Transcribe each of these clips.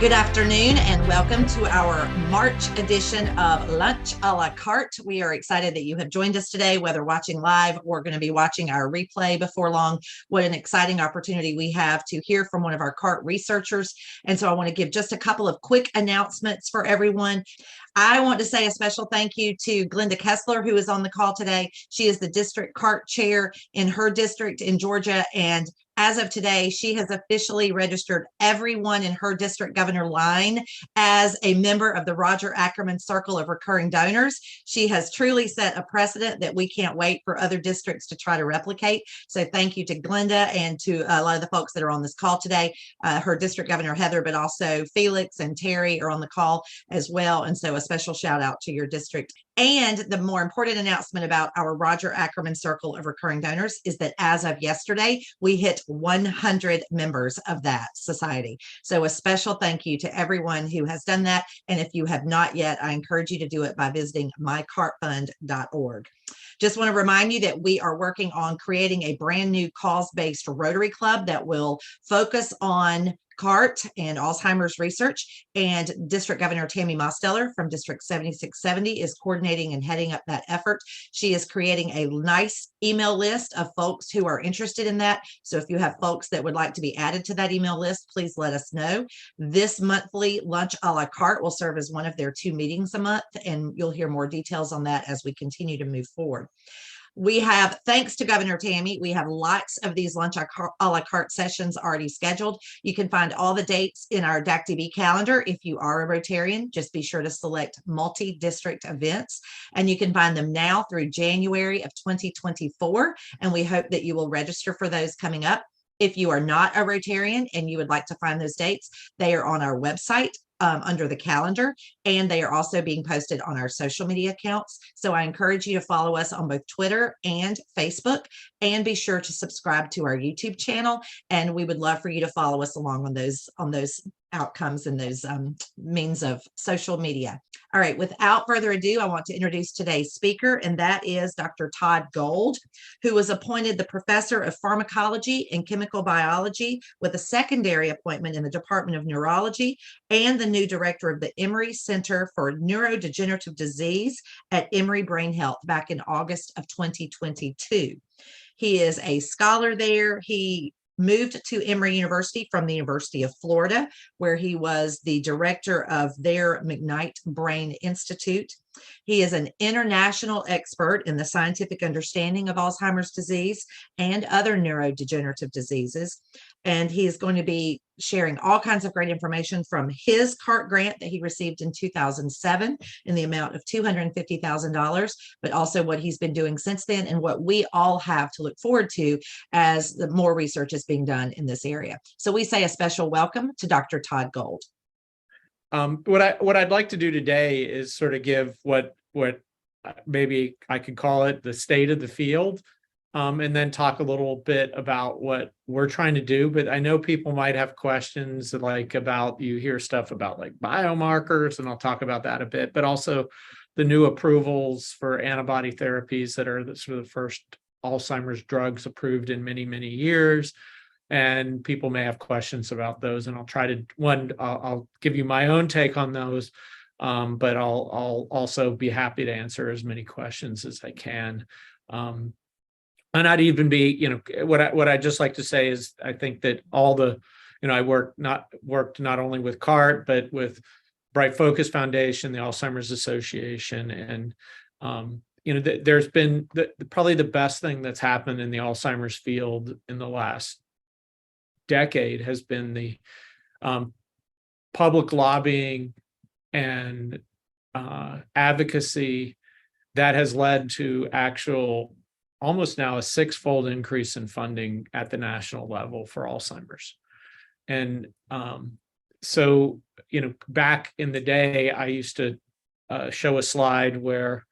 Good afternoon and welcome to our March edition of Lunch a la Carte. We are excited that you have joined us today, whether watching live or going to be watching our replay before long. What an exciting opportunity we have to hear from one of our CART researchers. And so I want to give just a couple of quick announcements for everyone. I want to say a special thank you to Glenda Kessler, who is on the call today. She is the district CART chair in her district in Georgia, and as of today, she has officially registered everyone in her district governor line as a member of the Roger Ackerman Circle of Recurring Donors. She has truly set a precedent that we can't wait for other districts to try to replicate. So thank you to Glenda and to a lot of the folks that are on this call today. Her district governor, Heather, but also Felix and Terry are on the call as well. And so a special shout out to your district. And the more important announcement about our Roger Ackerman Circle of Recurring Donors is that as of yesterday, we hit 100 members of that society. So a special thank you to everyone who has done that. And if you have not yet, I encourage you to do it by visiting mycartfund.org. Just want to remind you that we are working on creating a brand new cause-based Rotary Club that will focus on CART and Alzheimer's research, and District Governor Tammy Mosteller from District 7670 is coordinating and heading up that effort. She is creating a nice email list of folks who are interested in that. So if you have folks that would like to be added to that email list, please let us know. This monthly Lunch a la Carte will serve as one of their 2 meetings a month, and you'll hear more details on that as we continue to move forward. We have, thanks to Governor Tammy, we have lots of these Lunch a la Carte sessions already scheduled. You can find all the dates in our DACDB calendar. If you are a Rotarian, just be sure to select multi-district events, and you can find them now through January of 2024. And we hope that you will register for those coming up. If you are not a Rotarian and you would like to find those dates, they are on our website under the calendar, and they are also being posted on our social media accounts. So I encourage you to follow us on both Twitter and Facebook, and be sure to subscribe to our YouTube channel. And we would love for you to follow us along on those outcomes and those means of social media. All right, without further ado, I want to introduce today's speaker, and that is Dr. Todd Golde, who was appointed the Professor of Pharmacology and Chemical Biology with a secondary appointment in the Department of Neurology, and the new director of the Emory Center for Neurodegenerative Disease at Emory Brain Health back in August of 2022. He is a scholar there. He moved to Emory University from the University of Florida, where he was the director of their McKnight Brain Institute. He is an international expert in the scientific understanding of Alzheimer's disease and other neurodegenerative diseases. And he is going to be sharing all kinds of great information from his CART grant that he received in 2007 in the amount of $250,000, but also what he's been doing since then and what we all have to look forward to as the more research is being done in this area. So we say a special welcome to Dr. Todd Golde. What I'd like to do today is sort of give what maybe I could call it the state of the field, and then talk a little bit about what we're trying to do. But I know people might have questions like about, you hear stuff about like biomarkers, and I'll talk about that a bit, but also the new approvals for antibody therapies that are sort of the first Alzheimer's drugs approved in many, many years. And people may have questions about those, and I'll try to, I'll give you my own take on those, but I'll also be happy to answer as many questions as I can. And I'd even be, what I just like to say is, I think that all the, I worked not only with CART, but with Bright Focus Foundation, the Alzheimer's Association, and there's been probably the best thing that's happened in the Alzheimer's field in the last decade has been the public lobbying and advocacy that has led to actual almost now a 6-fold increase in funding at the national level for Alzheimer's. And so, back in the day, I used to show a slide where,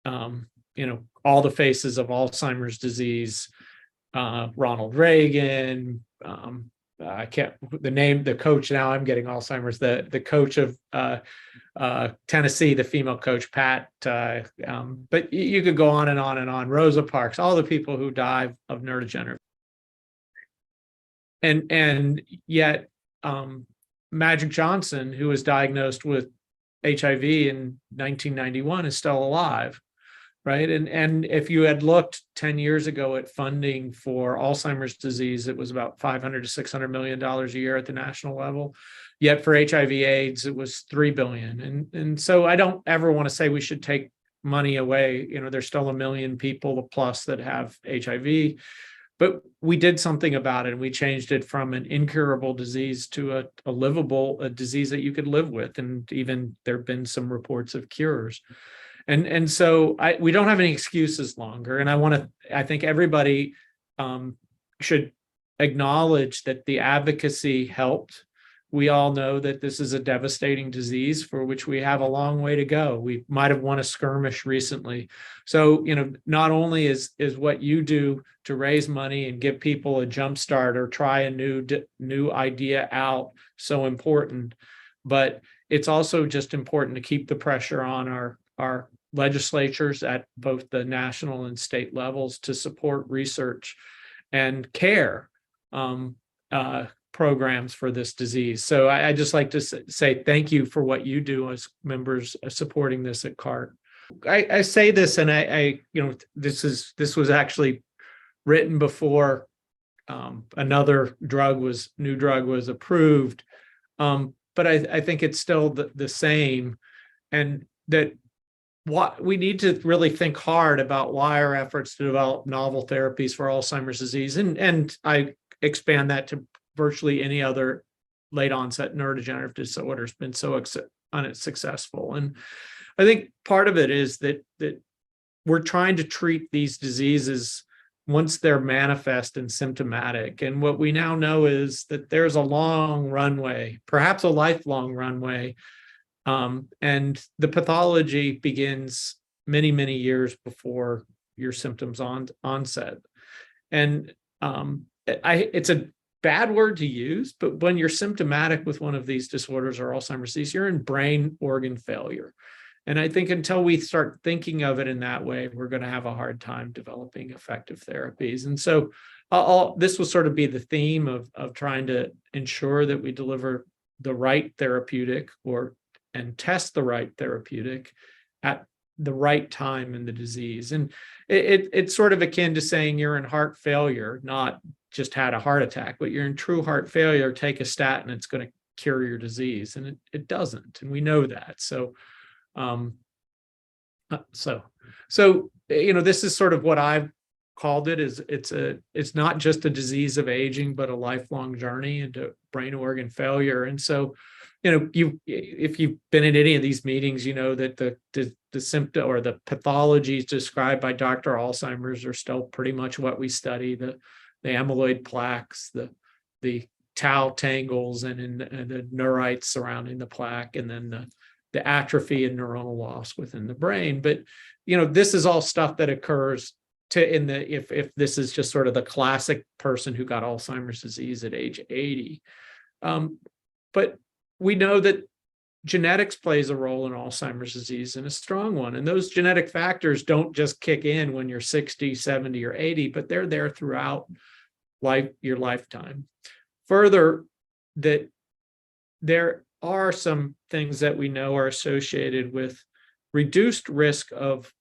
all the faces of Alzheimer's disease, Ronald Reagan, the coach, now I'm getting Alzheimer's, the coach of Tennessee, the female coach, Pat, but you could go on and on and on, Rosa Parks, all the people who die of neurodegenerative. And yet Magic Johnson, who was diagnosed with HIV in 1991, is still alive, right? And if you had looked 10 years ago at funding for Alzheimer's disease, it was about $500 to $600 million a year at the national level. Yet for HIV/AIDS, it was $3 billion. And so I don't ever want to say we should take money away. There's still 1 million people plus that have HIV. But we did something about it, and we changed it from an incurable disease to a livable, a disease that you could live with. And even there have been some reports of cures. And so we don't have any excuses longer. And I think everybody should acknowledge that the advocacy helped. We all know that this is a devastating disease for which we have a long way to go. We might have won a skirmish recently. So, not only is what you do to raise money and give people a jump start or try a new idea out so important, but it's also just important to keep the pressure on our legislatures at both the national and state levels to support research and care programs for this disease. So I just like to say thank you for what you do as members supporting this at CART. I say this, and this was actually written before another new drug was approved, but I think it's still the same, and that what we need to really think hard about why our efforts to develop novel therapies for Alzheimer's disease, and I expand that to virtually any other late onset neurodegenerative disorder has been so unsuccessful. And I think part of it is that we're trying to treat these diseases once they're manifest and symptomatic. And what we now know is that there's a long runway, perhaps a lifelong runway. And the pathology begins many, many years before your symptoms onset. And it's a bad word to use, but when you're symptomatic with one of these disorders or Alzheimer's disease, you're in brain organ failure. And I think until we start thinking of it in that way, we're going to have a hard time developing effective therapies. And so this will sort of be the theme of trying to ensure that we deliver the right therapeutic and test the right therapeutic at the right time in the disease. And it's sort of akin to saying you're in heart failure, not just had a heart attack, but you're in true heart failure, take a statin, it's going to cure your disease. And it doesn't. And we know that. So this is sort of what I've called it, is it's not just a disease of aging, but a lifelong journey into brain organ failure. And so, if you've been in any of these meetings, you know that the symptom or the pathologies described by Dr. Alzheimer's are still pretty much what we study: the amyloid plaques, the tau tangles, and the neurites surrounding the plaque, and then the atrophy and neuronal loss within the brain. But this is all stuff that occurs if this is just sort of the classic person who got Alzheimer's disease at age 80. But we know that genetics plays a role in Alzheimer's disease, and a strong one. And those genetic factors don't just kick in when you're 60, 70, or 80, but they're there throughout your lifetime. Further, that there are some things that we know are associated with reduced risk of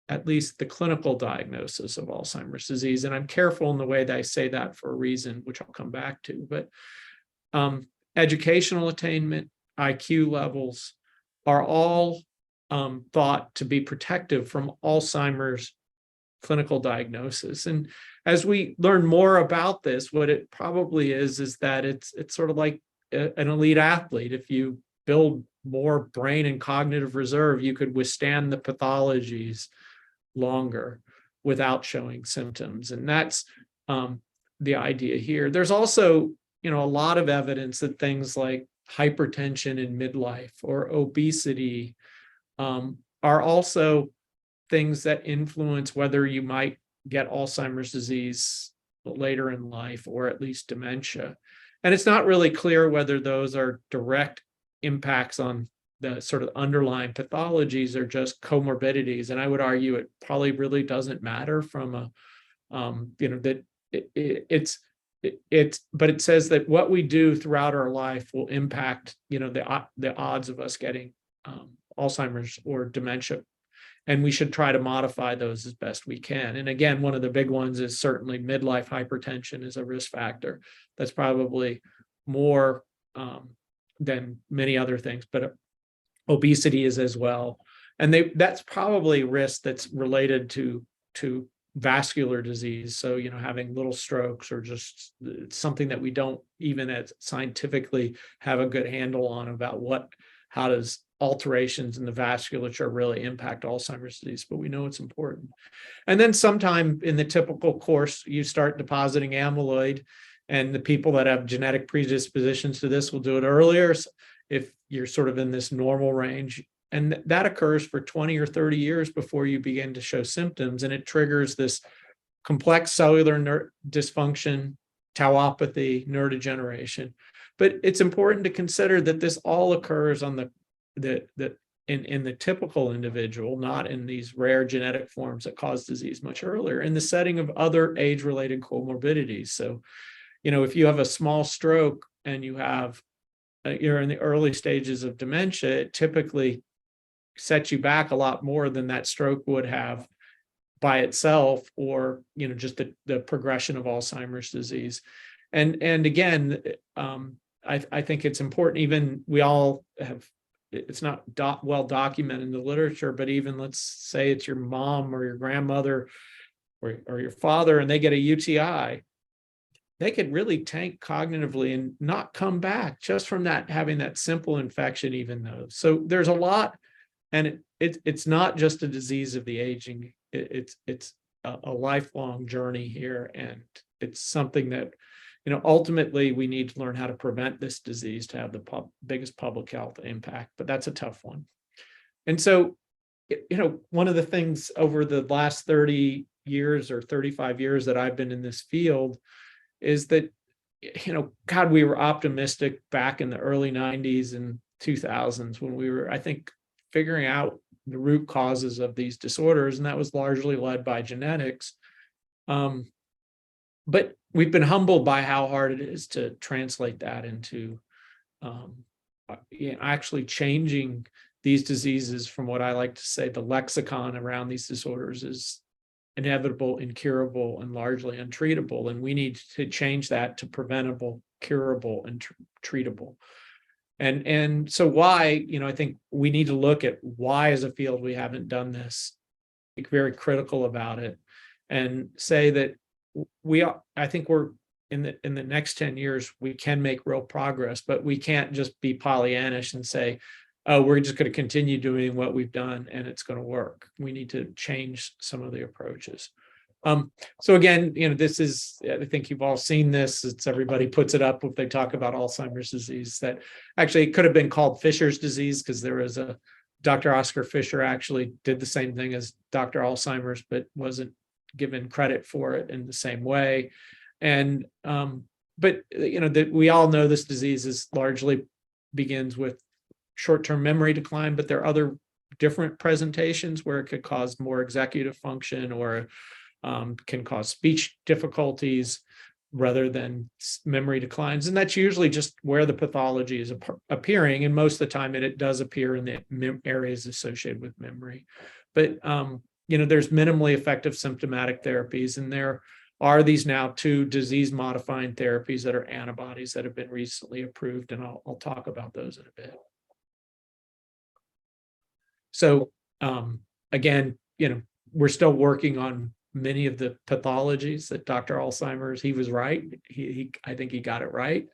at least the clinical diagnosis of Alzheimer's disease. And I'm careful in the way that I say that for a reason, which I'll come back to. But educational attainment, IQ levels are all thought to be protective from Alzheimer's clinical diagnosis. And as we learn more about this, what it probably is that it's sort of like an elite athlete. If you build more brain and cognitive reserve, you could withstand the pathologies longer without showing symptoms. And that's the idea here. There's also, a lot of evidence that things like hypertension in midlife or obesity are also things that influence whether you might get Alzheimer's disease later in life, or at least dementia. And it's not really clear whether those are direct impacts on the sort of underlying pathologies or just comorbidities. And I would argue it probably really doesn't matter from that it's but it says that what we do throughout our life will impact, the odds of us getting Alzheimer's or dementia. And we should try to modify those as best we can. And again, one of the big ones is certainly midlife hypertension is a risk factor. That's probably more than many other things, but obesity is as well. And that's probably risk that's related to vascular disease. So, having little strokes, or just something that we don't even as scientifically have a good handle on about how does alterations in the vasculature really impact Alzheimer's disease, but we know it's important. And then sometime in the typical course, you start depositing amyloid, and the people that have genetic predispositions to this will do it earlier if you're sort of in this normal range. And that occurs for 20 or 30 years before you begin to show symptoms, and it triggers this complex cellular dysfunction, tauopathy, neurodegeneration. But it's important to consider that this all occurs on in the typical individual, not in these rare genetic forms that cause disease much earlier, in the setting of other age-related comorbidities. So, if you have a small stroke and you're in the early stages of dementia, it typically sets you back a lot more than that stroke would have by itself, or just the progression of Alzheimer's disease. And again, I think it's important. Even we all have. It's not well documented in the literature, but even let's say it's your mom or your grandmother or your father, and they get a UTI, they could really tank cognitively and not come back just from having that simple infection, even though. So there's a lot, and it's not just a disease of the aging. It's a lifelong journey here, and it's something that ultimately we need to learn how to prevent this disease to have the biggest public health impact, but that's a tough one. And so, one of the things over the last 30 years or 35 years that I've been in this field is that, God, we were optimistic back in the early 90s and 2000s when we were, I think, figuring out the root causes of these disorders, and that was largely led by genetics. But we've been humbled by how hard it is to translate that into actually changing these diseases from what I like to say the lexicon around these disorders is inevitable, incurable, and largely untreatable. And we need to change that to preventable, curable, and treatable. And so why, I think we need to look at why as a field we haven't done this, be very critical about it, and say that I think we're in the next 10 years, we can make real progress, but we can't just be Pollyannish and say, oh, we're just going to continue doing what we've done and it's going to work. We need to change some of the approaches. So again, this is, I think you've all seen this. It's everybody puts it up if they talk about Alzheimer's disease, that actually it could have been called Fisher's disease, because there was Dr. Oscar Fisher actually did the same thing as Dr. Alzheimer's, but wasn't given credit for it in the same way. And but we all know this disease largely begins with short-term memory decline, but there are other different presentations where it could cause more executive function, or can cause speech difficulties rather than memory declines. And that's usually just where the pathology is appearing, and most of the time it does appear in the areas associated with memory. But there's minimally effective symptomatic therapies, and there are these now 2 disease-modifying therapies that are antibodies that have been recently approved, and I'll talk about those in a bit. So again, we're still working on many of the pathologies that Dr. Alzheimer's, he was right. I think he got it right.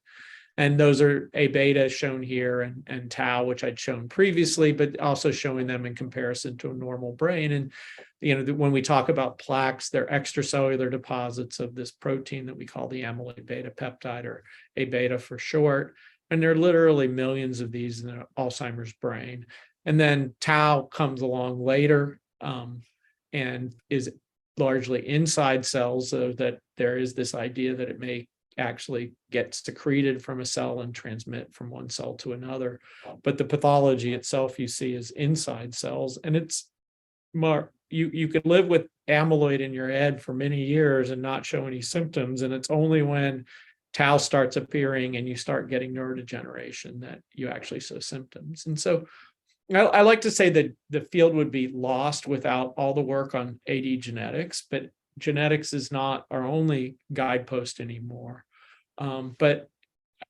And those are A beta shown here and tau, which I'd shown previously, but also showing them in comparison to a normal brain. And, when we talk about plaques, they're extracellular deposits of this protein that we call the amyloid beta peptide, or A beta for short. And there are literally millions of these in the Alzheimer's brain. And then tau comes along later and is largely inside cells, so that there is this idea that it may actually get secreted from a cell and transmit from one cell to another. But the pathology itself you see is inside cells, and it's you could live with amyloid in your head for many years and not show any symptoms. And it's only when tau starts appearing and you start getting neurodegeneration that you actually show symptoms. And so I like to say that the field would be lost without all the work on AD genetics, but genetics is not our only guidepost anymore. But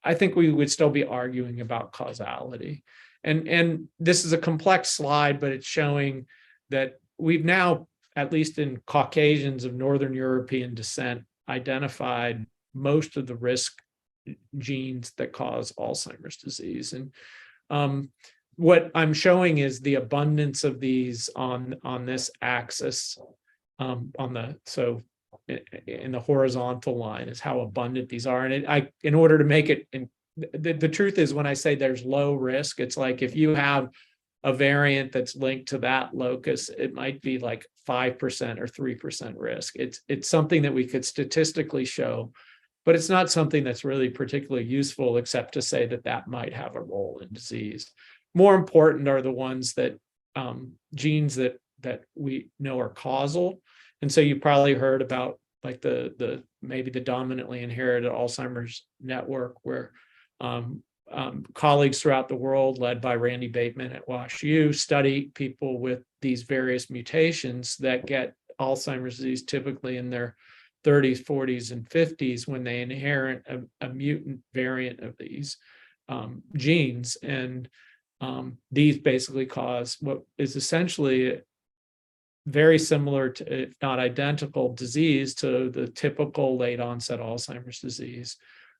I think we would still be arguing about causality. And this is a complex slide, but it's showing that we've now, at least in Caucasians of Northern European descent, identified most of the risk genes that cause Alzheimer's disease. And what I'm showing is the abundance of these on this axis, so in the horizontal line is how abundant these are. And in order to make it, the truth is, when I say there's low risk, it's like if you have a variant that's linked to that locus, it might be like 5% or 3% risk. It's something that we could statistically show, but it's not something that's really particularly useful, except to say that that might have a role in disease. More important are the ones that genes that we know are causal. And so you probably heard about like the maybe the dominantly inherited Alzheimer's network, where colleagues throughout the world, led by Randy Bateman at WashU, study people with these various mutations that get Alzheimer's disease typically in their 30s, 40s, and 50s when they inherit a mutant variant of these genes. And these basically cause what is essentially very similar to, if not identical, disease to the typical late onset Alzheimer's disease.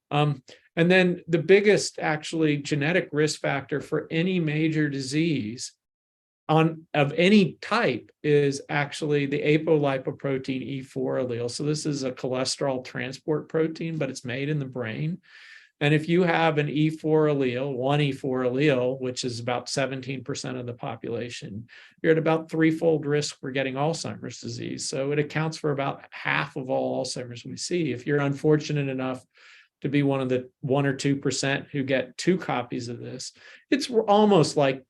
And then the biggest actually genetic risk factor for any major disease of any type is actually the apolipoprotein E4 allele. So this is a cholesterol transport protein, but it's made in the brain. And if you have an E4 allele, one E4 allele, which is about 17% of the population, you're at about threefold risk for getting Alzheimer's disease. So it accounts for about half of all Alzheimer's we see. If you're unfortunate enough to be one of the 1 or 2% who get 2 copies of this, it's almost like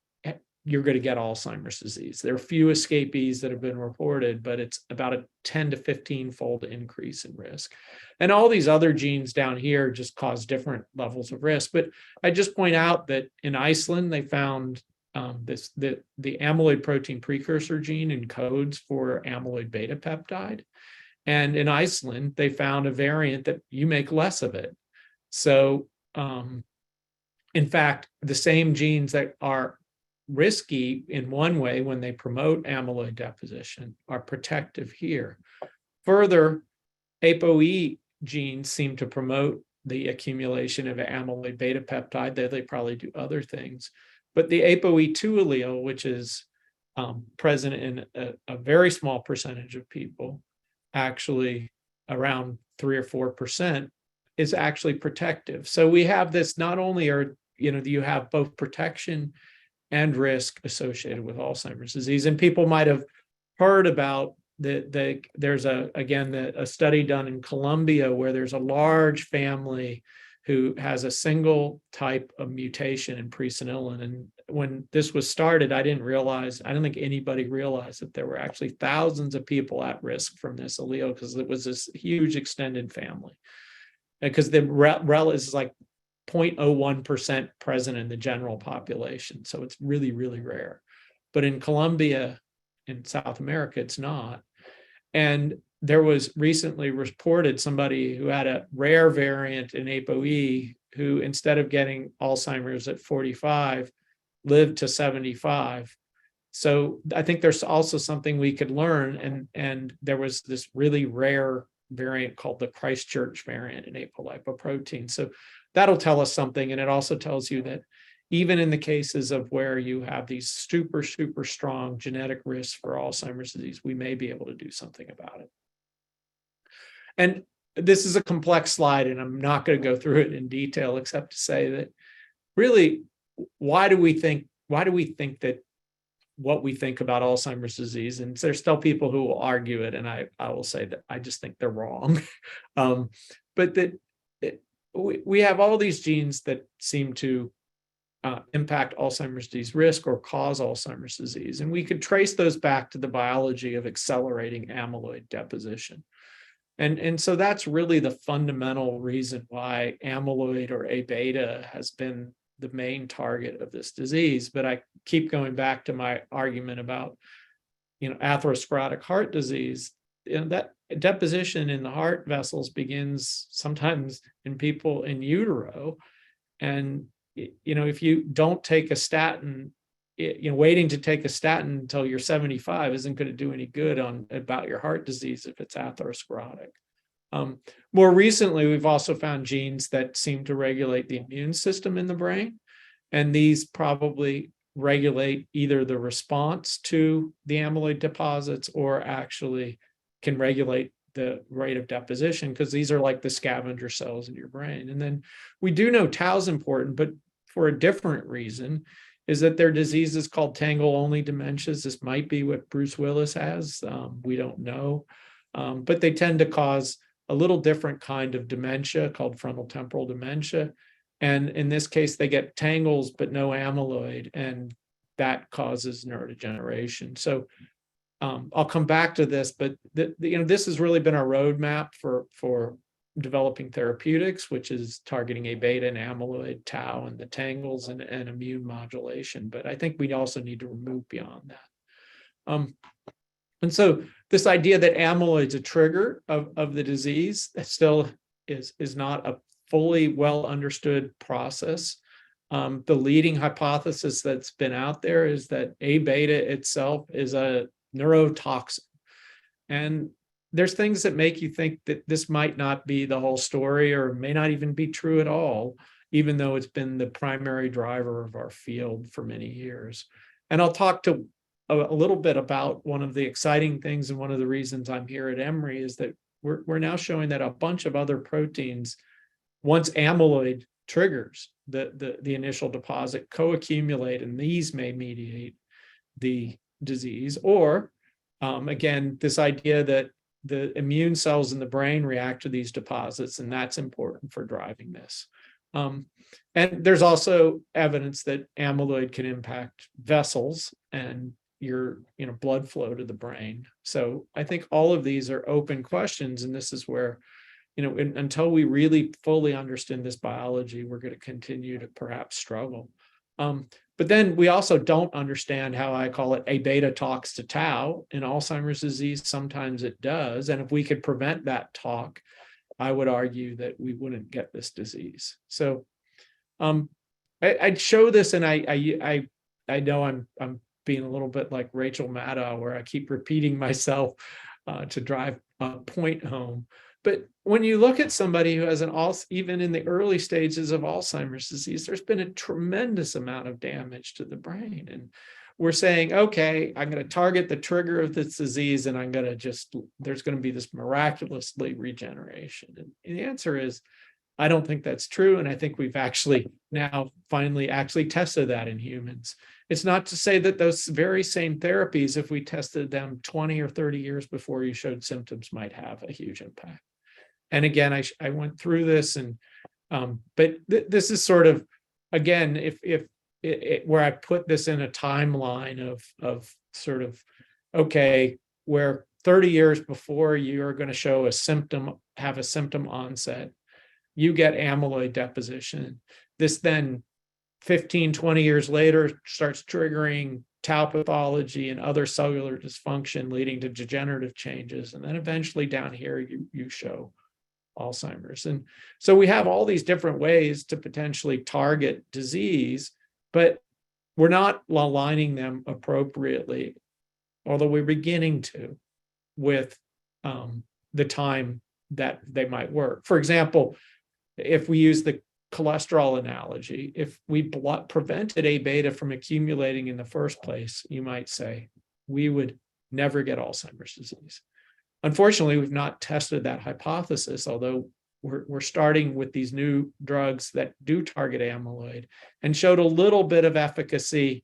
you're going to get Alzheimer's disease. There are few escapees that have been reported, but it's about a 10 to 15-fold increase in risk. And all these other genes down here just cause different levels of risk. But I just point out that in Iceland, they found the amyloid protein precursor gene encodes for amyloid beta peptide. And in Iceland, they found a variant that you make less of it. So in fact, the same genes that are risky in one way when they promote amyloid deposition are protective here. Further, ApoE genes seem to promote the accumulation of amyloid beta peptide, though they probably do other things. But the ApoE2 allele, which is present in a very small percentage of people, actually around 3 or 4%, is actually protective. So we have this, not only are, you have both protection and risk associated with Alzheimer's disease. And people might have heard about there's a study done in Colombia where there's a large family who has a single type of mutation in presenilin. And when this was started, I don't think anybody realized that there were actually thousands of people at risk from this allele, because it was this huge extended family. Because the rel is like 0.01% present in the general population. So it's really, really rare. But in Colombia, in South America, it's not. And there was recently reported somebody who had a rare variant in ApoE who, instead of getting Alzheimer's at 45, lived to 75. So I think there's also something we could learn. And there was this really rare variant called the Christchurch variant in apolipoprotein. So that'll tell us something. And it also tells you that even in the cases of where you have these super, super strong genetic risks for Alzheimer's disease, we may be able to do something about it. And this is a complex slide, and I'm not going to go through it in detail, except to say that really, why do we think that what we think about Alzheimer's disease, and there's still people who will argue it, and I will say that I just think they're wrong. But that we have all these genes that seem to impact Alzheimer's disease risk or cause Alzheimer's disease. And we could trace those back to the biology of accelerating amyloid deposition. And so that's really the fundamental reason why amyloid or A beta has been the main target of this disease. But I keep going back to my argument about, atherosclerotic heart disease. That deposition in the heart vessels begins sometimes in people in utero. And, if you don't take a statin, waiting to take a statin until you're 75 isn't going to do any good about your heart disease if it's atherosclerotic. More recently, we've also found genes that seem to regulate the immune system in the brain, and these probably regulate either the response to the amyloid deposits or actually can regulate the rate of deposition, because these are like the scavenger cells in your brain. And then we do know tau is important, but for a different reason, is that their disease is called tangle-only dementias. This might be what Bruce Willis has. We don't know. But they tend to cause a little different kind of dementia called frontotemporal dementia. And in this case, they get tangles, but no amyloid, and that causes neurodegeneration. So I'll come back to this, but this has really been our roadmap for developing therapeutics, which is targeting A beta and amyloid, tau, and the tangles and immune modulation. But I think we also need to move beyond that. And so this idea that amyloid's a trigger of the disease, that still is not a fully well understood process. The leading hypothesis that's been out there is that A beta itself is a neurotoxin. And there's things that make you think that this might not be the whole story, or may not even be true at all, even though it's been the primary driver of our field for many years. And I'll talk to a little bit about one of the exciting things, and one of the reasons I'm here at Emory is that we're now showing that a bunch of other proteins, once amyloid triggers the initial deposit, co-accumulate, and these may mediate the disease. Or again, this idea that the immune cells in the brain react to these deposits, and that's important for driving this. And there's also evidence that amyloid can impact vessels and your blood flow to the brain. So I think all of these are open questions, and this is where, until we really fully understand this biology, we're going to continue to perhaps struggle. But then we also don't understand how, I call it, A beta talks to tau in Alzheimer's disease. Sometimes it does. And if we could prevent that talk, I would argue that we wouldn't get this disease. So I'd show this, and I know I'm being a little bit like Rachel Maddow, where I keep repeating myself to drive a point home. But when you look at somebody who has even in the early stages of Alzheimer's disease, there's been a tremendous amount of damage to the brain. And we're saying, okay, I'm going to target the trigger of this disease, and there's going to be this miraculously regeneration. And the answer is, I don't think that's true. And I think we've actually now finally tested that in humans. It's not to say that those very same therapies, if we tested them 20 or 30 years before you showed symptoms, might have a huge impact. And again, I went through this, but this is sort of, again, if where I put this in a timeline of sort of, okay, where 30 years before you are going to show have a symptom onset, you get amyloid deposition. This then 15, 20 years later starts triggering tau pathology and other cellular dysfunction, leading to degenerative changes. And then eventually down here, you show Alzheimer's. And so we have all these different ways to potentially target disease, but we're not aligning them appropriately, although we're beginning to, with the time that they might work. For example, if we use the cholesterol analogy, if we prevented A beta from accumulating in the first place, you might say we would never get Alzheimer's disease. Unfortunately, we've not tested that hypothesis, although we're starting with these new drugs that do target amyloid and showed a little bit of efficacy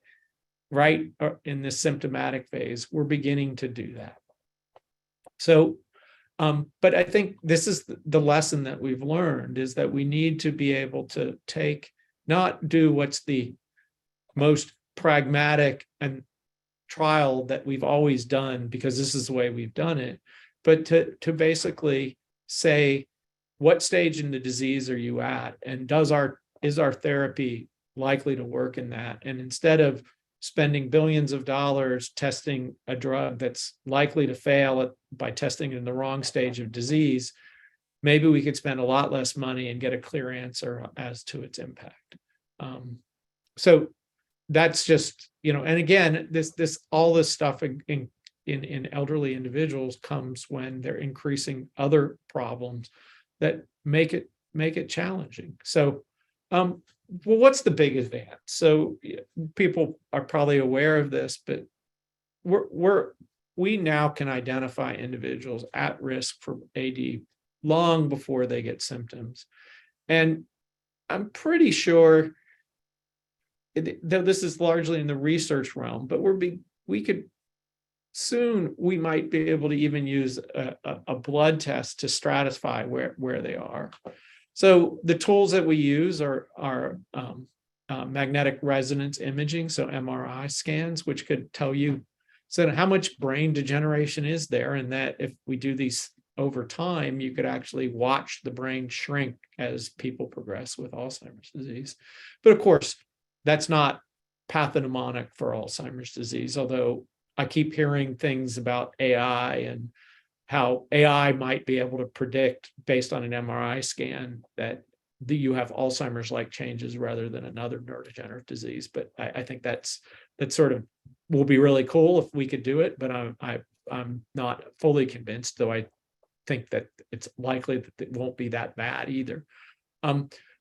right in the symptomatic phase. We're beginning to do that. So, but I think this is the lesson that we've learned, is that we need to be able to not do what's the most pragmatic and trial that we've always done, because this is the way we've done it, but to basically say, what stage in the disease are you at, and is our therapy likely to work in that? And instead of spending billions of dollars testing a drug that's likely to fail by testing in the wrong stage of disease, maybe we could spend a lot less money and get a clear answer as to its impact. So that's just, and again, all this stuff in elderly individuals comes when they're increasing other problems that make it challenging. So, well, what's the big advance? So people are probably aware of this, but we now can identify individuals at risk for AD long before they get symptoms. And I'm pretty sure, though this is largely in the research realm, but we might be able to even use a blood test to stratify where they are. So the tools that we use are magnetic resonance imaging, so MRI scans, which could tell you how much brain degeneration is there, and that if we do these over time, you could actually watch the brain shrink as people progress with Alzheimer's disease. But of course, that's not pathognomonic for Alzheimer's disease, although I keep hearing things about AI and how AI might be able to predict based on an MRI scan that you have Alzheimer's-like changes rather than another neurodegenerative disease. But I think that sort of will be really cool if we could do it, but I'm not fully convinced, though I think that it's likely that it won't be that bad either.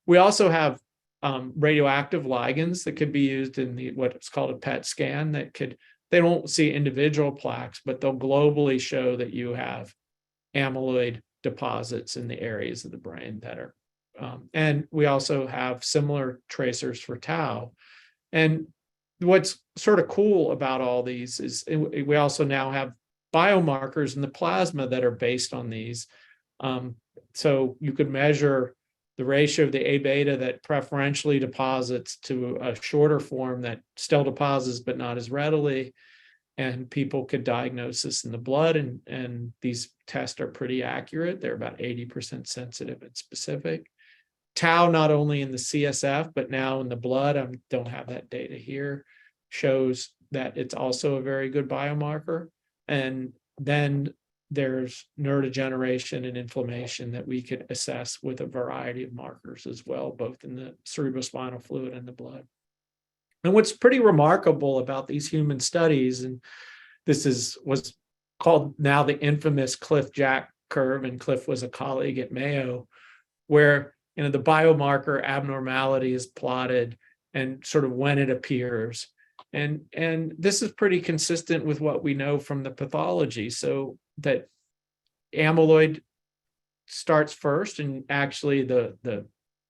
We also have radioactive ligands that could be used in what's called a PET scan they won't see individual plaques, but they'll globally show that you have amyloid deposits in the areas of the brain that are, and we also have similar tracers for tau. And what's sort of cool about all these is we also now have biomarkers in the plasma that are based on these. So you could measure the ratio of the A beta that preferentially deposits to a shorter form that still deposits but not as readily, and people could diagnose this in the blood, and these tests are pretty accurate. They're about 80% sensitive and specific. Tau, not only in the CSF but now in the blood, I don't have that data here, shows that it's also a very good biomarker. And then there's neurodegeneration and inflammation that we could assess with a variety of markers as well, both in the cerebrospinal fluid and the blood. And what's pretty remarkable about these human studies, and this is what's called now the infamous Cliff-Jack curve, and Cliff was a colleague at Mayo, where the biomarker abnormality is plotted and sort of when it appears. And this is pretty consistent with what we know from the pathology. So that amyloid starts first, and actually the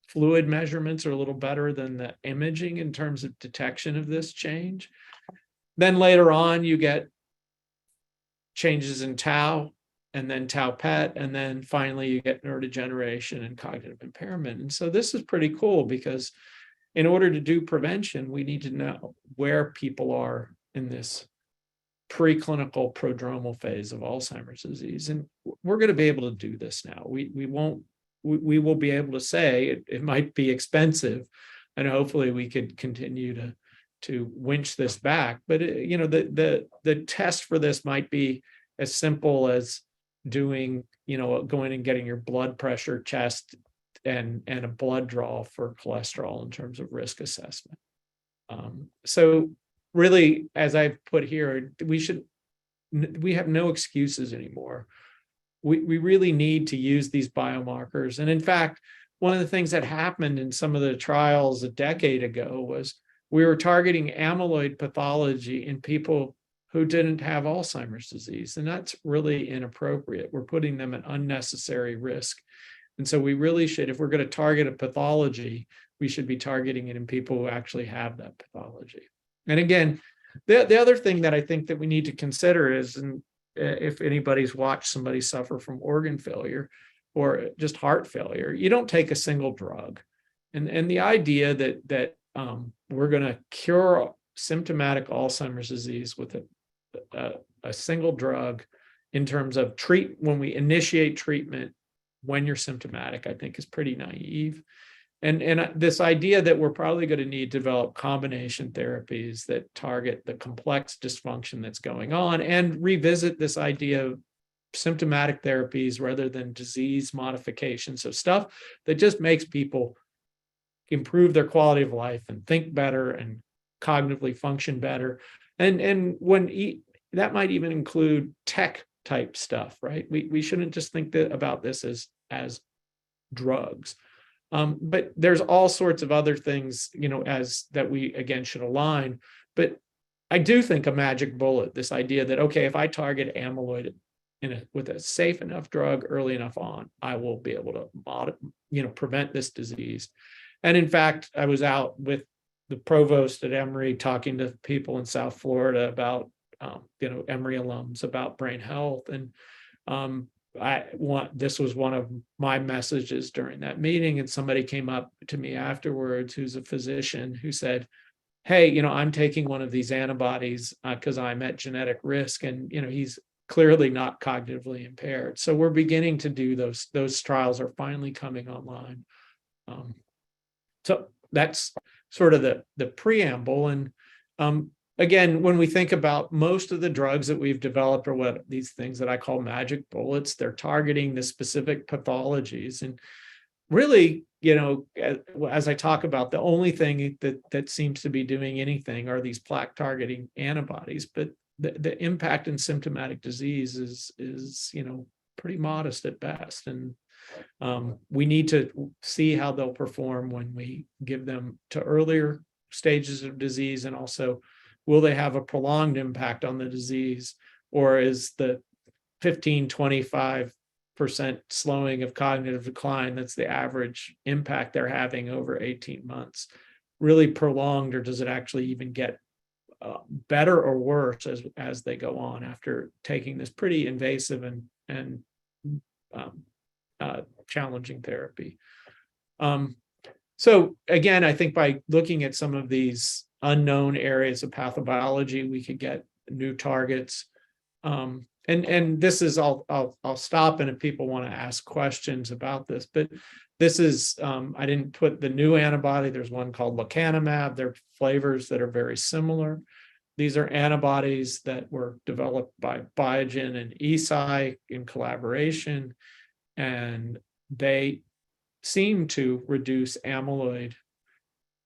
fluid measurements are a little better than the imaging in terms of detection of this change. Then later on, you get changes in tau, and then tau PET, and then finally you get neurodegeneration and cognitive impairment. And so this is pretty cool, because in order to do prevention, we need to know where people are in this preclinical prodromal phase of Alzheimer's disease. And we're going to be able to do this now. We will be able to say it might be expensive, and hopefully we could continue to winch this back. But the test for this might be as simple as going and getting your blood pressure, chest, and a blood draw for cholesterol in terms of risk assessment. So really, as I've put here, we have no excuses anymore. We really need to use these biomarkers. And in fact, one of the things that happened in some of the trials a decade ago was we were targeting amyloid pathology in people who didn't have Alzheimer's disease. And that's really inappropriate. We're putting them at unnecessary risk. And so we really should, if we're going to target a pathology, we should be targeting it in people who actually have that pathology. And again, the other thing that I think that we need to consider is, and if anybody's watched somebody suffer from organ failure or just heart failure, you don't take a single drug. And the idea that we're going to cure symptomatic Alzheimer's disease with a single drug in terms of when we initiate treatment when you're symptomatic, I think is pretty naive. And this idea that we're probably going to need to develop combination therapies that target the complex dysfunction that's going on, and revisit this idea of symptomatic therapies rather than disease modification. So stuff that just makes people improve their quality of life and think better and cognitively function better. And that might even include tech type stuff, right? We shouldn't just think about this as drugs. But there's all sorts of other things, as that we, again, should align. But I do think a magic bullet, this idea that, okay, if I target amyloid with a safe enough drug early enough on, I will be able to, prevent this disease. And in fact, I was out with the provost at Emory talking to people in South Florida about, Emory alums about brain health. And this was one of my messages during that meeting, and somebody came up to me afterwards who's a physician who said, hey, I'm taking one of these antibodies because I'm at genetic risk, and he's clearly not cognitively impaired. So we're beginning to do those trials are finally coming online. So that's sort of the preamble. And again, when we think about most of the drugs that we've developed are what these things that I call magic bullets, they're targeting the specific pathologies. And really, as I talk about, the only thing that seems to be doing anything are these plaque targeting antibodies. But the impact in symptomatic disease is pretty modest at best. And we need to see how they'll perform when we give them to earlier stages of disease, and also, will they have a prolonged impact on the disease, or is the 15-25% slowing of cognitive decline, that's the average impact they're having over 18 months, really prolonged, or does it actually even get better or worse as they go on after taking this pretty invasive and challenging therapy? So again, I think by looking at some of these unknown areas of pathobiology, we could get new targets. And this is, I'll stop, and if people want to ask questions about this, but this is, I didn't put the new antibody. There's one called lecanemab. They're flavors that are very similar. These are antibodies that were developed by Biogen and Eisai in collaboration, and they seem to reduce amyloid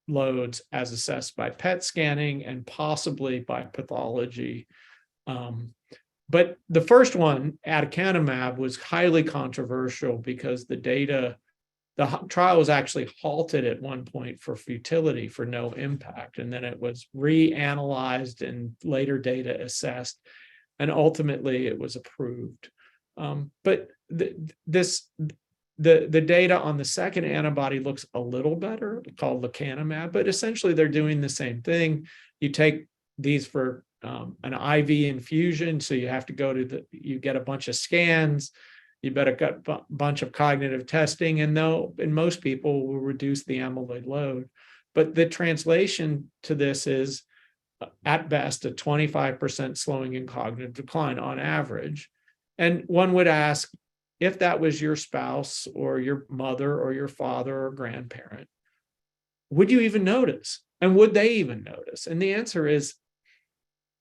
loads as assessed by PET scanning and possibly by pathology. But the first one, aducanumab, was highly controversial because the trial was actually halted at one point for futility, for no impact. And then it was reanalyzed and later data assessed, and ultimately it was approved. But the data on the second antibody looks a little better, called lecanemab, but essentially they're doing the same thing. You take these for an IV infusion, so you have to you get a bunch of scans, you better get a bunch of cognitive testing, and most people will reduce the amyloid load. But the translation to this is, at best, a 25% slowing in cognitive decline on average. And one would ask, if that was your spouse or your mother or your father or grandparent, would you even notice? And would they even notice? And the answer is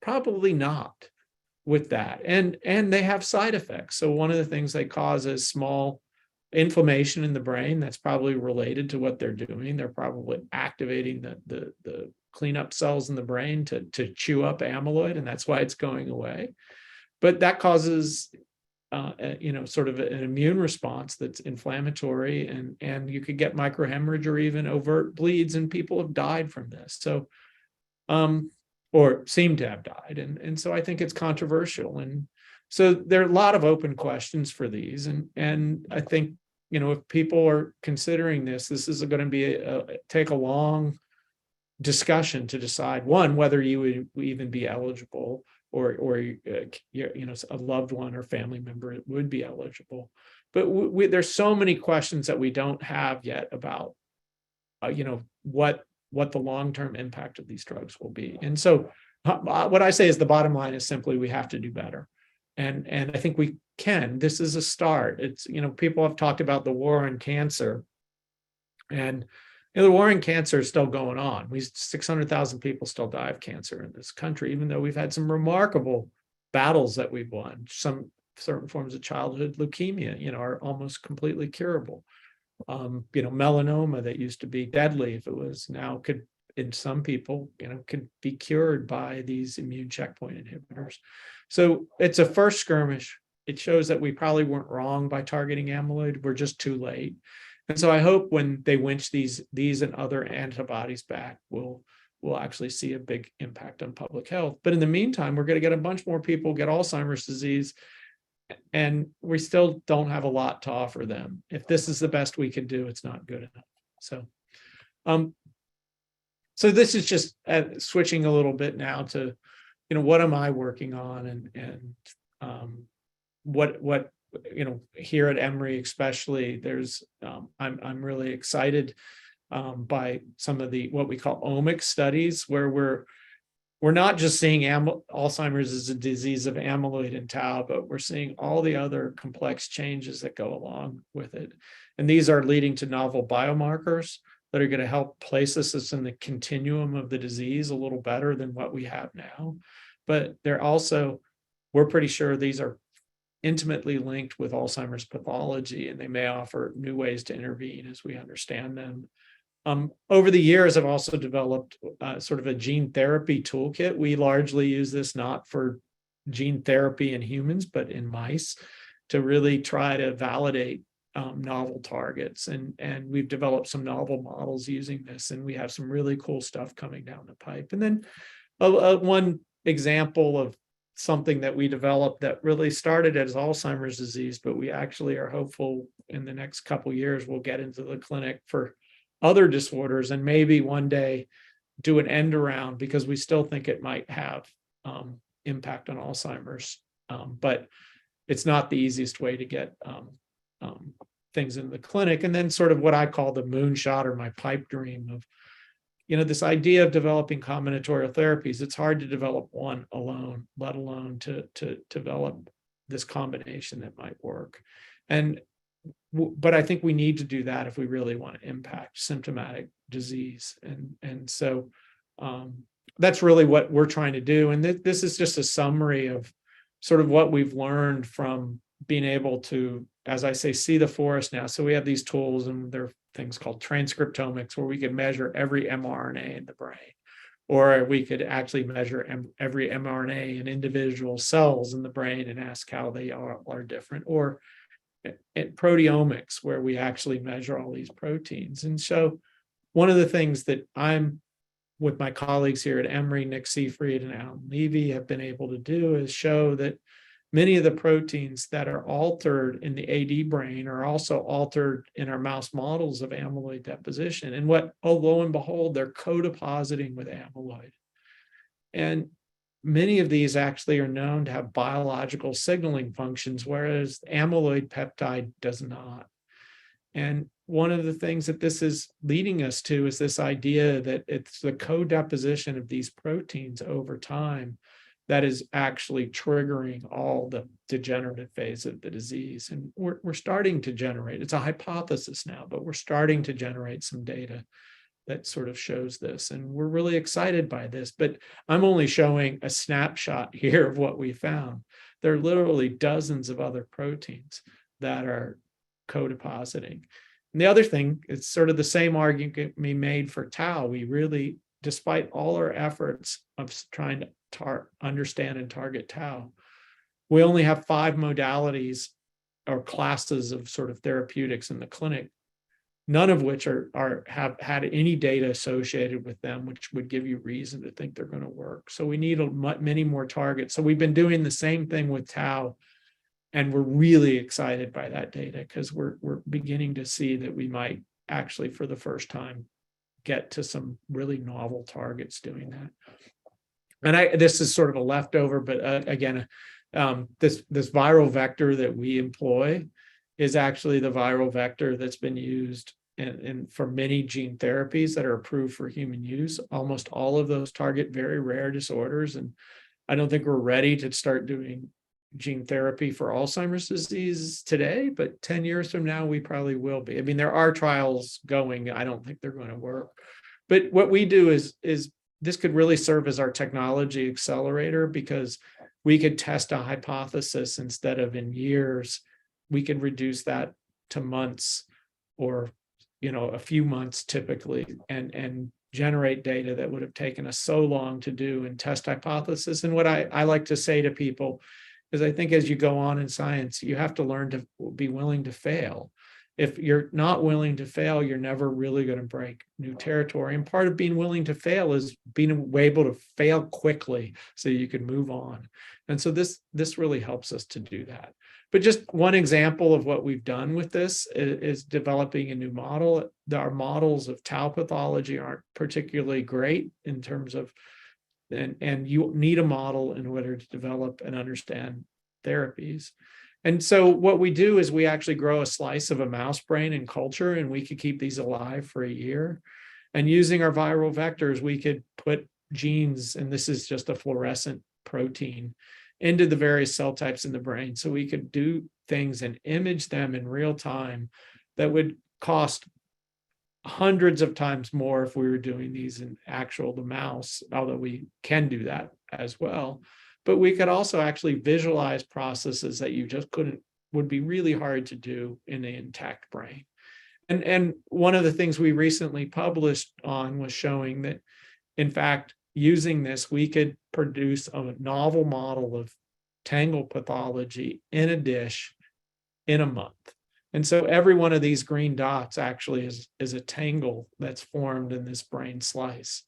probably not with that. And they have side effects. So one of the things they cause is small inflammation in the brain. That's probably related to what they're doing. They're probably activating the cleanup cells in the brain to chew up amyloid, and that's why it's going away. But that causes sort of an immune response that's inflammatory, and you could get microhemorrhage or even overt bleeds, and people have died from this. So, or seem to have died. And so I think it's controversial. And so there are a lot of open questions for these. And I think, if people are considering this is going to be take a long discussion to decide, one, whether you would even be eligible, or a loved one or family member would be eligible. But there's so many questions that we don't have yet about, what what the long-term impact of these drugs will be. And so what I say is the bottom line is simply we have to do better. And I think we can. This is a start. It's, people have talked about the war on cancer. And the war on cancer is still going on. 600,000 people still die of cancer in this country, even though we've had some remarkable battles that we've won. Some certain forms of childhood leukemia, are almost completely curable. Melanoma that used to be deadly, if it was now could, in some people, could be cured by these immune checkpoint inhibitors. So it's a first skirmish. It shows that we probably weren't wrong by targeting amyloid. We're just too late. And so I hope when they winch these and other antibodies back, we'll actually see a big impact on public health. But in the meantime, we're going to get a bunch more people get Alzheimer's disease, and we still don't have a lot to offer them. If this is the best we can do, it's not good enough. So this is just switching a little bit now to, what am I working on, and what here at Emory especially, there's I'm really excited by some of the what we call omics studies, where we're not just seeing Alzheimer's as a disease of amyloid and tau, but we're seeing all the other complex changes that go along with it. And these are leading to novel biomarkers that are going to help place us in the continuum of the disease a little better than what we have now. But they're also, we're pretty sure these are intimately linked with Alzheimer's pathology, and they may offer new ways to intervene as we understand them. Over the years, I've also developed sort of a gene therapy toolkit. We largely use this not for gene therapy in humans, but in mice, to really try to validate novel targets. And we've developed some novel models using this, and we have some really cool stuff coming down the pipe. And then one example of something that we developed that really started as Alzheimer's disease, but we actually are hopeful in the next couple of years we'll get into the clinic for other disorders, and maybe one day do an end around, because we still think it might have impact on Alzheimer's, but it's not the easiest way to get things in the clinic. And then sort of what I call the moonshot, or my pipe dream of, this idea of developing combinatorial therapies. It's hard to develop one alone, let alone to develop this combination that might work. But I think we need to do that if we really want to impact symptomatic disease. And so that's really what we're trying to do. And this is just a summary of sort of what we've learned from being able to, as I say, see the forest now. So we have these tools, and there are things called transcriptomics, where we can measure every mRNA in the brain, or we could actually measure every mRNA in individual cells in the brain and ask how they are different, or at proteomics, where we actually measure all these proteins. And so one of the things that I'm, with my colleagues here at Emory, Nick Seafried and Alan Levy, have been able to do is show that many of the proteins that are altered in the AD brain are also altered in our mouse models of amyloid deposition. And lo and behold, they're co-depositing with amyloid. And many of these actually are known to have biological signaling functions, whereas amyloid peptide does not. And one of the things that this is leading us to is this idea that it's the co-deposition of these proteins over time that is actually triggering all the degenerative phase of the disease. And we're starting to generate, it's a hypothesis now, but we're starting to generate some data that sort of shows this. And we're really excited by this, but I'm only showing a snapshot here of what we found. There are literally dozens of other proteins that are co-depositing. And the other thing, it's sort of the same argument we made for tau. We really, despite all our efforts of trying to understand and target tau, we only have 5 modalities or classes of sort of therapeutics in the clinic, none of which have had any data associated with them, which would give you reason to think they're going to work. So we need many more targets. So we've been doing the same thing with tau, and we're really excited by that data, because we're beginning to see that we might actually, for the first time, get to some really novel targets doing that. And this is sort of a leftover, but again, this viral vector that we employ is actually the viral vector that's been used and for many gene therapies that are approved for human use, almost all of those target very rare disorders. And I don't think we're ready to start doing gene therapy for Alzheimer's disease today, but 10 years from now, we probably will be. I mean, there are trials going. I don't think they're going to work. But what we do is this could really serve as our technology accelerator, because we could test a hypothesis instead of in years. We could reduce that to months, or a few months typically, and generate data that would have taken us so long to do and test hypothesis. And what I like to say to people is, I think as you go on in science, you have to learn to be willing to fail. If you're not willing to fail, you're never really going to break new territory. And part of being willing to fail is being able to fail quickly so you can move on. And so this really helps us to do that. But just one example of what we've done with this is developing a new model. Our models of tau pathology aren't particularly great in terms of, and you need a model in order to develop and understand therapies. And so what we do is we actually grow a slice of a mouse brain in culture, and we could keep these alive for a year. And using our viral vectors, we could put genes, and this is just a fluorescent protein, into the various cell types in the brain. So we could do things and image them in real time that would cost hundreds of times more if we were doing these in the mouse, although we can do that as well. But we could also actually visualize processes that you just would be really hard to do in an intact brain. And one of the things we recently published on was showing that, in fact, using this, we could produce a novel model of tangle pathology in a dish in a month. And so every one of these green dots actually is a tangle that's formed in this brain slice.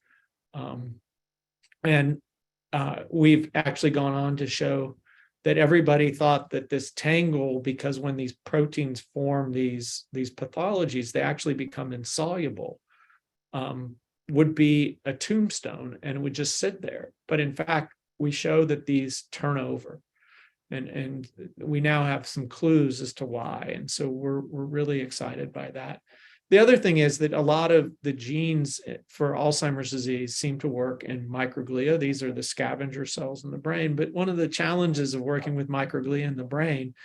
We've actually gone on to show that everybody thought that this tangle, because when these proteins form these pathologies, they actually become insoluble, would be a tombstone, and it would just sit there. But in fact, we show that these turn over, and we now have some clues as to why. And so we're really excited by that. The other thing is that a lot of the genes for Alzheimer's disease seem to work in microglia. These are the scavenger cells in the brain. But one of the challenges of working with microglia in the brain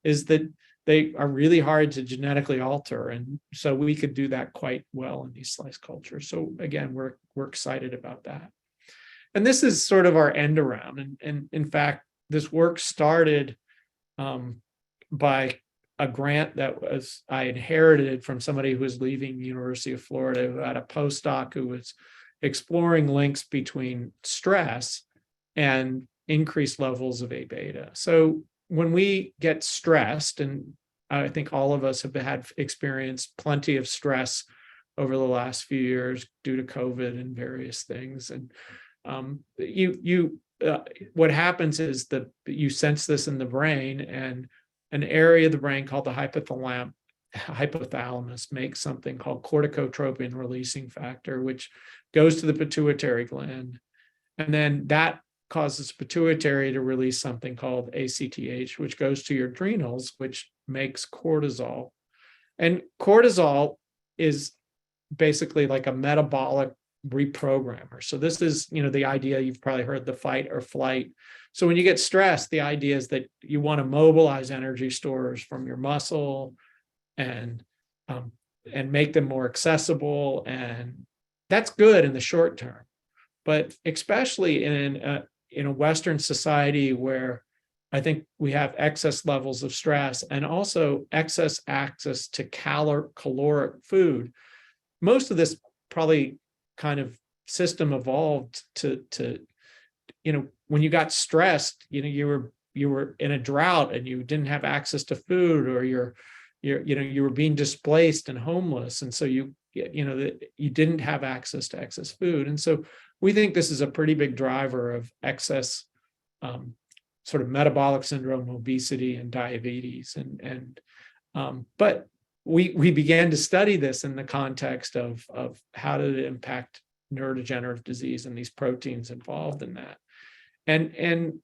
is that they are really hard to genetically alter. And so we could do that quite well in these slice cultures. So again, we're excited about that. And this is sort of our end around. And in fact, this work started by a grant that I inherited from somebody who was leaving the University of Florida, who had a postdoc who was exploring links between stress and increased levels of A beta. So when we get stressed, and I think all of us have experienced plenty of stress over the last few years due to COVID and various things, and what happens is that you sense this in the brain, and an area of the brain called the hypothalamus makes something called corticotropin releasing factor, which goes to the pituitary gland. And then that causes pituitary to release something called ACTH, which goes to your adrenals, which makes cortisol. And cortisol is basically like a metabolic reprogrammer. So this is, the idea, you've probably heard, the fight or flight. So when you get stressed, the idea is that you want to mobilize energy stores from your muscle and make them more accessible. And that's good in the short term. But especially in a Western society where I think we have excess levels of stress and also excess access to caloric food, most of this probably kind of system evolved to when you got stressed, you were in a drought and you didn't have access to food, or you were being displaced and homeless, and so you didn't have access to excess food. And so we think this is a pretty big driver of excess sort of metabolic syndrome, obesity, and diabetes. But we began to study this in the context of how did it impact neurodegenerative disease and these proteins involved in that. And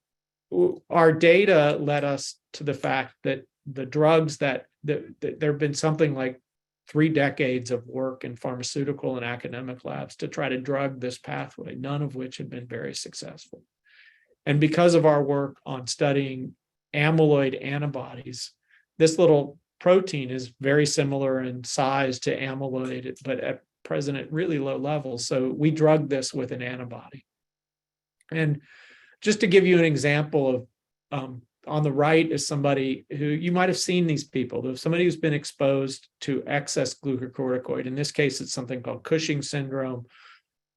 our data led us to the fact that the drugs that there have been something like 3 decades of work in pharmaceutical and academic labs to try to drug this pathway, none of which had been very successful. And because of our work on studying amyloid antibodies, this little protein is very similar in size to amyloid, but at present at really low levels. So we drug this with an antibody. And just to give you an example of, on the right is somebody who you might have seen these people, somebody who's been exposed to excess glucocorticoid. In this case, it's something called Cushing syndrome,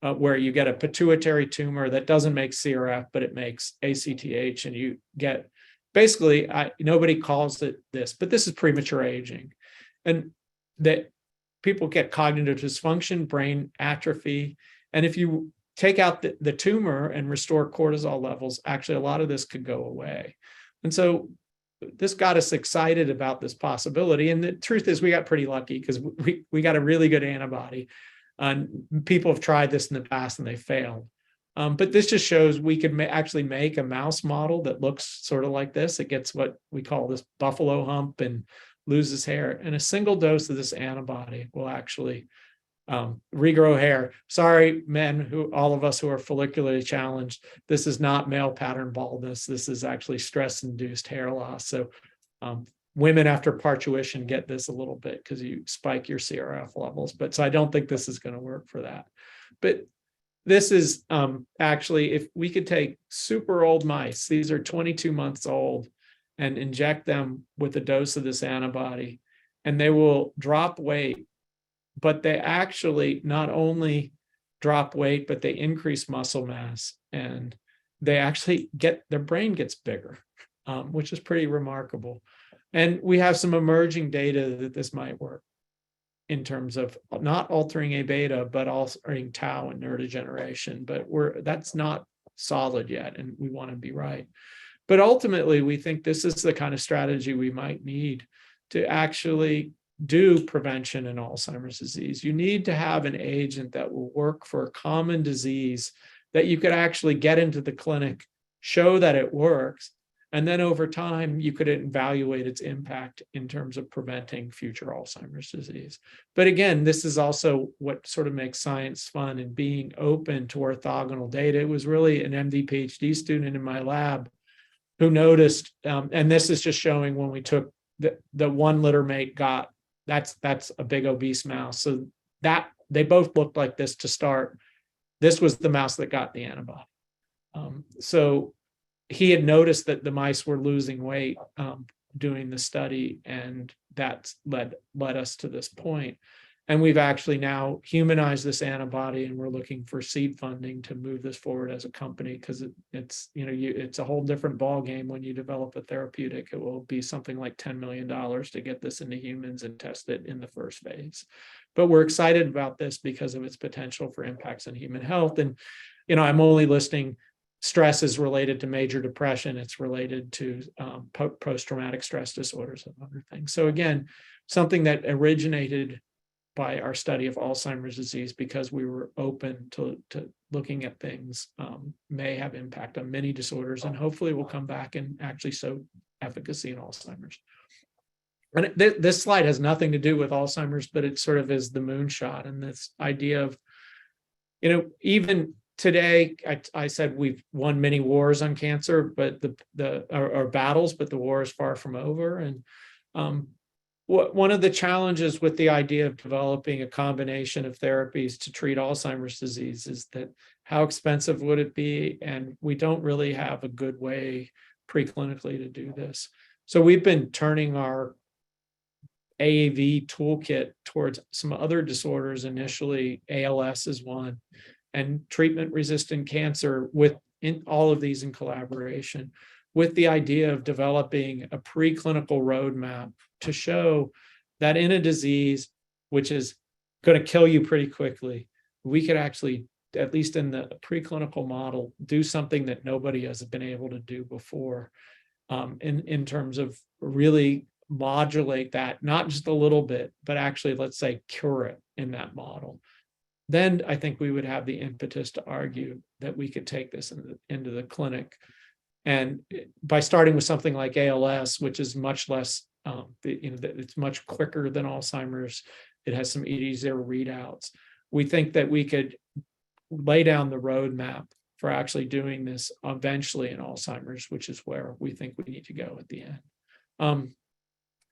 where you get a pituitary tumor that doesn't make CRF, but it makes ACTH, and you get basically, nobody calls it this, but this is premature aging. And that people get cognitive dysfunction, brain atrophy. And if you take out the tumor and restore cortisol levels, actually a lot of this could go away. And so this got us excited about this possibility. And the truth is we got pretty lucky because we got a really good antibody. And people have tried this in the past and they failed. But this just shows we could actually make a mouse model that looks sort of like this. It gets what we call this buffalo hump and loses hair. And a single dose of this antibody will actually regrow hair. Sorry, men, all of us who are follicularly challenged, this is not male pattern baldness. This is actually stress-induced hair loss. So women after parturition get this a little bit because you spike your CRF levels. But so I don't think this is going to work for that. But this is actually, if we could take super old mice, these are 22 months old, and inject them with a dose of this antibody, and they will drop weight. But they actually not only drop weight, but they increase muscle mass, and they actually their brain gets bigger, which is pretty remarkable. And we have some emerging data that this might work in terms of not altering A beta, but altering tau and neurodegeneration. But that's not solid yet, and we want to be right. But ultimately, we think this is the kind of strategy we might need to actually do prevention in Alzheimer's disease. You need to have an agent that will work for a common disease that you could actually get into the clinic, show that it works, and then over time, you could evaluate its impact in terms of preventing future Alzheimer's disease. But again, this is also what sort of makes science fun and being open to orthogonal data. It was really an MD PhD student in my lab who noticed, and this is just showing when we took the 1 litter mate got, that's a big obese mouse. So that they both looked like this to start. This was the mouse that got the antibody. So he had noticed that the mice were losing weight doing the study, and that led us to this point. And we've actually now humanized this antibody, and we're looking for seed funding to move this forward as a company, because it's a whole different ball game when you develop a therapeutic. It will be something like $10 million to get this into humans and test it in the first phase. But we're excited about this because of its potential for impacts on human health. And I'm only listing stress is related to major depression. It's related to post-traumatic stress disorders and other things. So again, something that originated by our study of Alzheimer's disease, because we were open to looking at things, may have impact on many disorders, and hopefully will come back and actually show efficacy in Alzheimer's. And this slide has nothing to do with Alzheimer's, but it sort of is the moonshot, and this idea of, even today, I said we've won many wars on cancer, but our battles, but the war is far from over. And one of the challenges with the idea of developing a combination of therapies to treat Alzheimer's disease is that how expensive would it be? And we don't really have a good way preclinically to do this. So we've been turning our AAV toolkit towards some other disorders. Initially, ALS is one, and treatment-resistant cancer, in all of these in collaboration, with the idea of developing a preclinical roadmap to show that in a disease which is going to kill you pretty quickly, we could actually, at least in the preclinical model, do something that nobody has been able to do before, in terms of really modulate that, not just a little bit, but actually, let's say, cure it in that model. Then I think we would have the impetus to argue that we could take this into the clinic. And by starting with something like ALS, which is much less, it's much quicker than Alzheimer's, it has some easier readouts. We think that we could lay down the roadmap for actually doing this eventually in Alzheimer's, which is where we think we need to go at the end.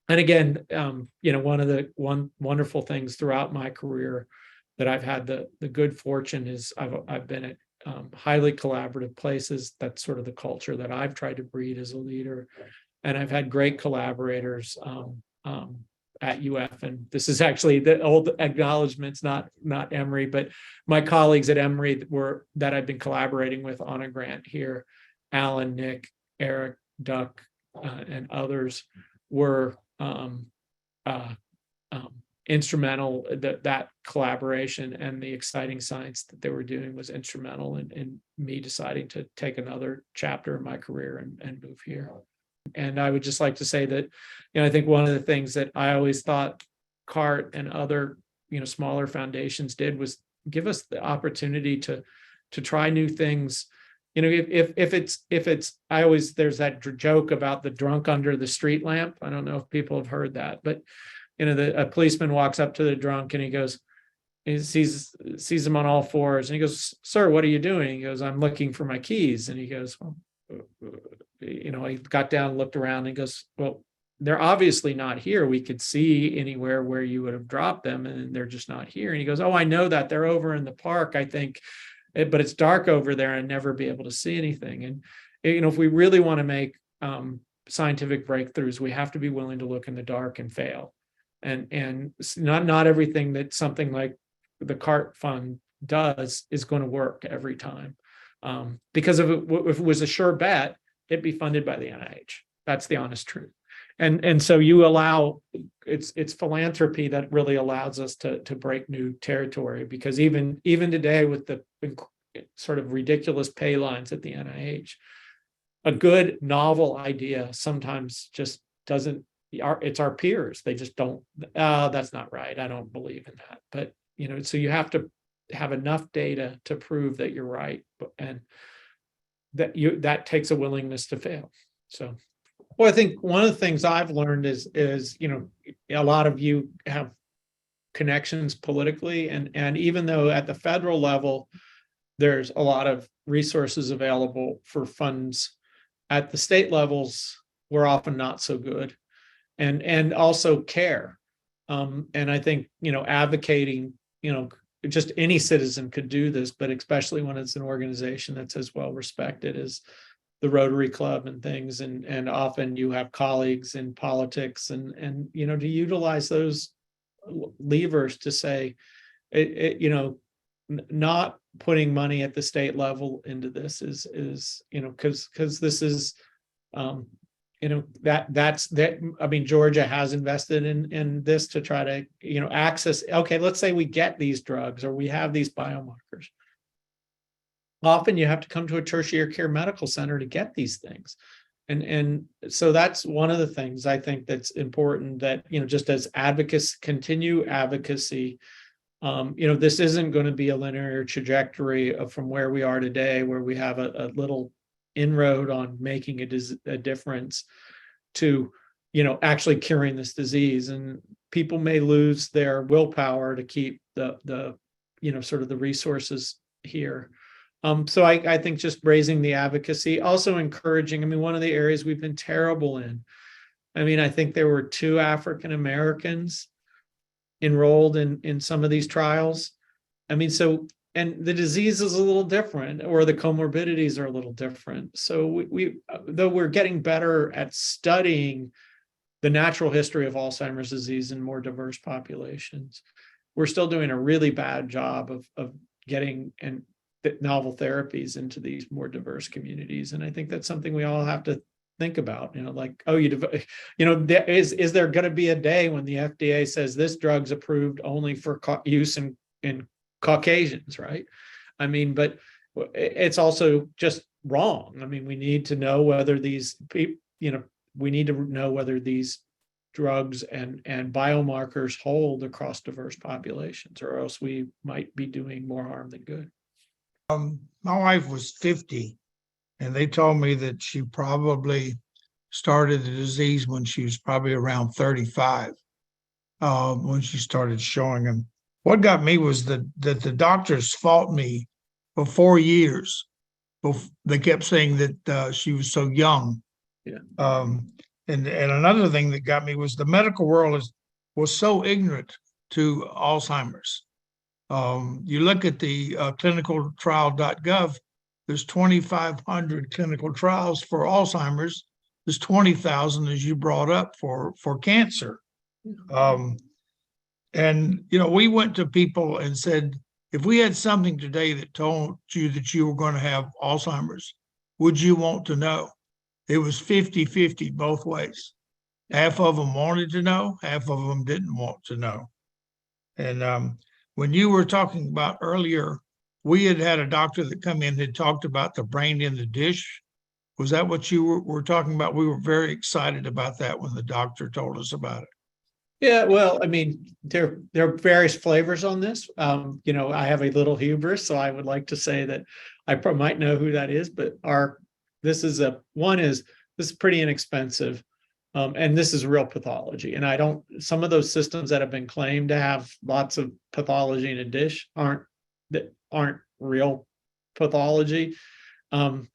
And again, one of the wonderful things throughout my career that I've had the good fortune is I've been at highly collaborative places. That's sort of the culture that I've tried to breed as a leader. And I've had great collaborators at UF. And this is actually the old acknowledgements, not Emory, but my colleagues at Emory that I've been collaborating with on a grant here, Alan, Nick, Eric, Duck, and others were instrumental. That collaboration and the exciting science that they were doing was instrumental in me deciding to take another chapter in my career and move here. And I would just like to say that, I think one of the things that I always thought CART and other, smaller foundations did was give us the opportunity to try new things. If it's, there's that joke about the drunk under the street lamp. I don't know if people have heard that, but a policeman walks up to the drunk and he sees him on all fours and he goes, "Sir, what are you doing?" He goes, "I'm looking for my keys." And he goes, "Well," he got down and looked around and he goes, "Well, they're obviously not here. We could see anywhere where you would have dropped them and they're just not here." And he goes, "Oh, I know that. They're over in the park, I think, but it's dark over there and never be able to see anything." And, if we really want to make scientific breakthroughs, we have to be willing to look in the dark and fail. And not everything that something like the CART fund does is going to work every time. Because if it was a sure bet, it'd be funded by the NIH. That's the honest truth. And so you allow, it's philanthropy that really allows us to break new territory, because even today with the sort of ridiculous pay lines at the NIH, a good novel idea sometimes just doesn't, it's our peers. They just don't, that's not right. I don't believe in that. But, so you have to have enough data to prove that you're right. And that takes a willingness to fail. So, well, I think one of the things I've learned is, a lot of you have connections politically, and even though at the federal level, there's a lot of resources available for funds, at the state levels, we're often not so good. And also care. And I think, advocating, just any citizen could do this, but especially when it's an organization that's as well respected as the Rotary Club and things. And often you have colleagues in politics and to utilize those levers to say, not putting money at the state level into this is because this is, that's that. I mean, Georgia has invested in this to try to, access. Okay, let's say we get these drugs or we have these biomarkers. Often you have to come to a tertiary care medical center to get these things. And so that's one of the things I think that's important, that, just as advocates continue advocacy, this isn't going to be a linear trajectory from where we are today, where we have a little inroad on making a difference to, actually curing this disease. And people may lose their willpower to keep the sort of the resources here. So I think just raising the advocacy, also encouraging, one of the areas we've been terrible in, I think there were 2 African Americans enrolled in some of these trials. And the disease is a little different, or the comorbidities are a little different. So we though we're getting better at studying the natural history of Alzheimer's disease in more diverse populations, we're still doing a really bad job of getting novel therapies into these more diverse communities. And I think that's something we all have to think about. Is there going to be a day when the FDA says this drug's approved only for use in Caucasians, right? But it's also just wrong. We need to know whether these people, we need to know whether these drugs and biomarkers hold across diverse populations, or else we might be doing more harm than good. My wife was 50, and they told me that she probably started the disease when she was probably around 35. when she started showing them. What got me was that the doctors fought me for 4 years. They kept saying that she was so young. Yeah. And another thing that got me was the medical world was so ignorant to Alzheimer's. You look at the clinicaltrial.gov, there's 2,500 clinical trials for Alzheimer's. There's 20,000, as you brought up, for cancer. And, we went to people and said, if we had something today that told you that you were going to have Alzheimer's, would you want to know? It was 50-50 both ways. Half of them wanted to know, half of them didn't want to know. And when you were talking about earlier, we had a doctor that come in had talked about the brain in the dish. Was that what you were talking about? We were very excited about that when the doctor told us about it. Yeah, well, I mean, there are various flavors on this. I have a little hubris, so I would like to say that I might know who that is, but this is pretty inexpensive. And this is real pathology. And some of those systems that have been claimed to have lots of pathology in a dish aren't real pathology. But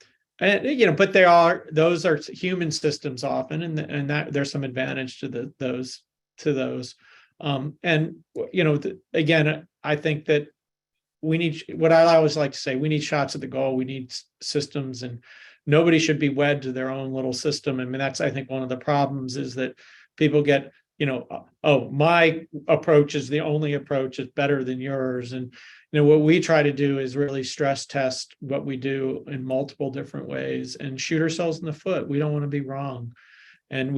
those are human systems often, and that there's some advantage to those. Again, I think that we need, what I always like to say, we need shots at the goal. We need systems, and nobody should be wed to their own little system. I mean, that's, I think, one of the problems is that people get, my approach is the only approach, is better than yours. And, what we try to do is really stress test what we do in multiple different ways and shoot ourselves in the foot. We don't want to be wrong. And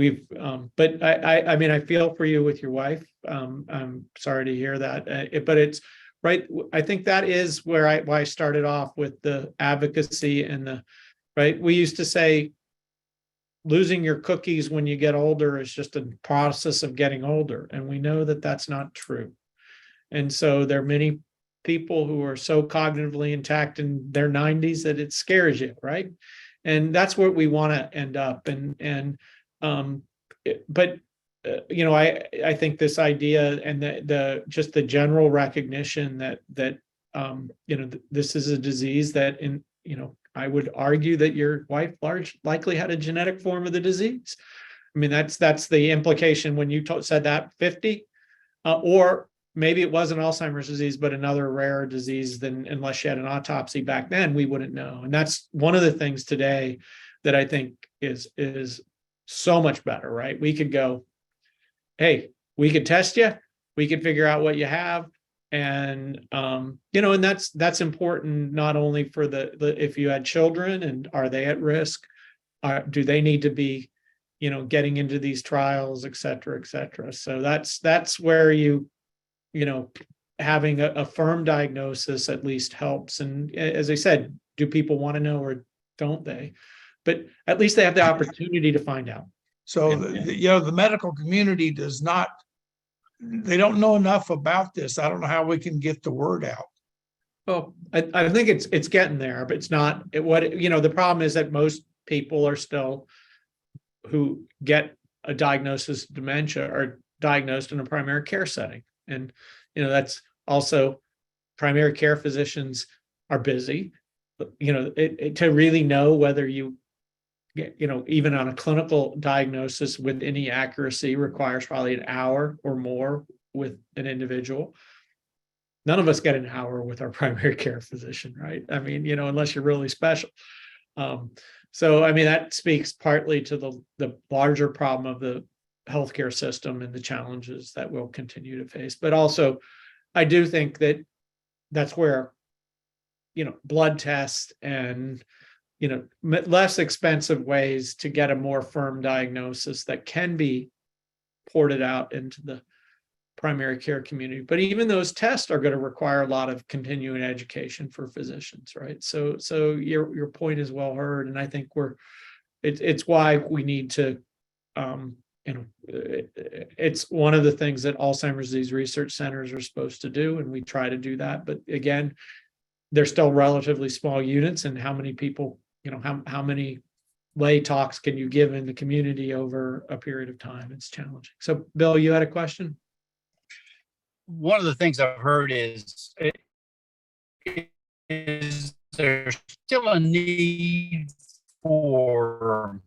but I mean, I feel for you with your wife. I'm sorry to hear that, but it's right. I think that is why I started off with the advocacy and right. We used to say losing your cookies when you get older is just a process of getting older. And we know that that's not true. And so there are many people who are so cognitively intact in their 90s that it scares you, right? And that's where we want to end up. I think this idea and the general recognition that this is a disease that I would argue that your wife likely had a genetic form of the disease. I mean, that's the implication when you said that 50, or maybe it wasn't Alzheimer's disease, but another rare disease. Then, unless she had an autopsy back then, we wouldn't know. And that's one of the things today that I think is so much better, right? We could go, hey, we could test you, we could figure out what you have. And and that's important not only for the if you had children and are they at risk, do they need to be getting into these trials, et cetera, et cetera. So that's where having a firm diagnosis at least helps. And as I said, do people want to know or don't they? But at least they have the opportunity to find out. So the medical community they don't know enough about this. I don't know how we can get the word out. Well, I think it's getting there, but it's not the problem is that most people are still who get a diagnosis of dementia are diagnosed in a primary care setting. And, that's also primary care physicians are busy, to really know whether you even on a clinical diagnosis with any accuracy requires probably an hour or more with an individual. None of us get an hour with our primary care physician, right? I mean, unless you're really special. So, I mean, that speaks partly to the larger problem of the healthcare system and the challenges that we'll continue to face. But also, I do think that that's where, blood tests and less expensive ways to get a more firm diagnosis that can be ported out into the primary care community. But even those tests are going to require a lot of continuing education for physicians, right? So your point is well heard, and I think it's why we need to, it's one of the things that Alzheimer's disease research centers are supposed to do, and we try to do that. But again, they're still relatively small units, and how many people, how many lay talks can you give in the community over a period of time? It's challenging. So, Bill, you had a question? one of the things I've heard is there still a need for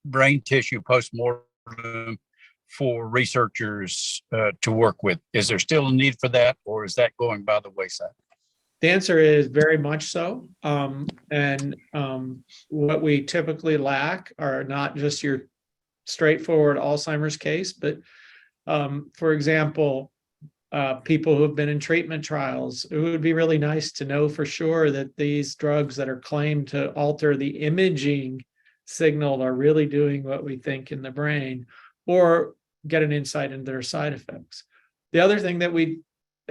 brain tissue postmortem for researchers to work with? Is there still a need for that, or is that going by the wayside? The answer is very much so. What we typically lack are not just your straightforward Alzheimer's case, but for example, people who have been in treatment trials. It would be really nice to know for sure that these drugs that are claimed to alter the imaging signal are really doing what we think in the brain, or get an insight into their side effects. The other thing that